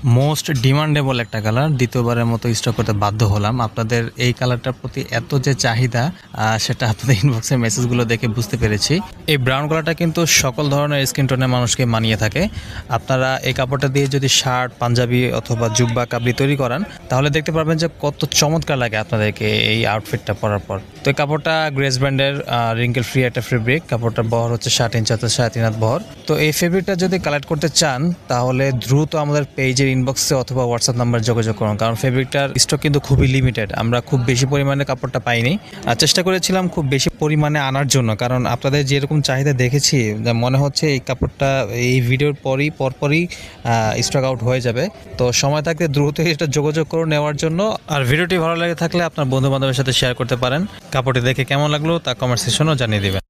Most demandable একটা colour, দ্বিতীয়বারের মতো স্টক করতে বাধ্য হলাম। আপনাদের এই কালারটার প্রতি এত যে চাহিদা, সেটা আপনাদের ইনবক্সের মেসেজগুলো দেখে বুঝতে পেরেছি। এই ব্রাউন কালারটা কিন্তু সকল ধরনের স্কিন টোনের মানুষকে মানিয়ে থাকে। আপনারা এই কাপড়টা দিয়ে যদি শার্ট, পাঞ্জাবি অথবা জুব্বা, কাবলি তৈরি করান, তাহলে দেখতে পারবেন যে কত চমৎকার লাগে আপনাদেরকে এই আউটফিটটা পরার পর। তো এই কাপড়টা গ্রেস ব্র্যান্ডের রিঙ্কেল ফ্রি একটা ফেব্রিক। কাপড়টার বহর হচ্ছে 60 ইঞ্চ, 3.5 হাত বহর। তো এই ফেব্রিকটা যদি কালেক্ট করতে চান, তাহলে দ্রুত আমাদের পেজের ইনবক্সে অথবা হোয়াটসঅ্যাপ নাম্বার যোগাযোগ করুন, কারণ ফেব্রিকটার স্টক কিন্তু খুবই লিমিটেড। আমরা খুব বেশি পরিমাণে কাপড়টা পাইনি, আর চেষ্টা করেছিলাম খুব বেশি পরিমাণে আনার জন্য, কারণ আপনাদের যেরকম চাহিদা দেখেছি, মনে হচ্ছে এই কাপড়টা এই ভিডিওর পরপরই স্টক আউট হয়ে যাবে। তো সময় থাকতে দ্রুত এটা যোগাযোগ করুন নেওয়ার জন্য। আর ভিডিওটি ভালো লাগে থাকলে আপনার বন্ধু বান্ধবের সাথে শেয়ার করতে পারেন। কাপড়টি দেখে কেমন লাগলো তা কমেন্ট সেকশনেও জানিয়ে দেবেন।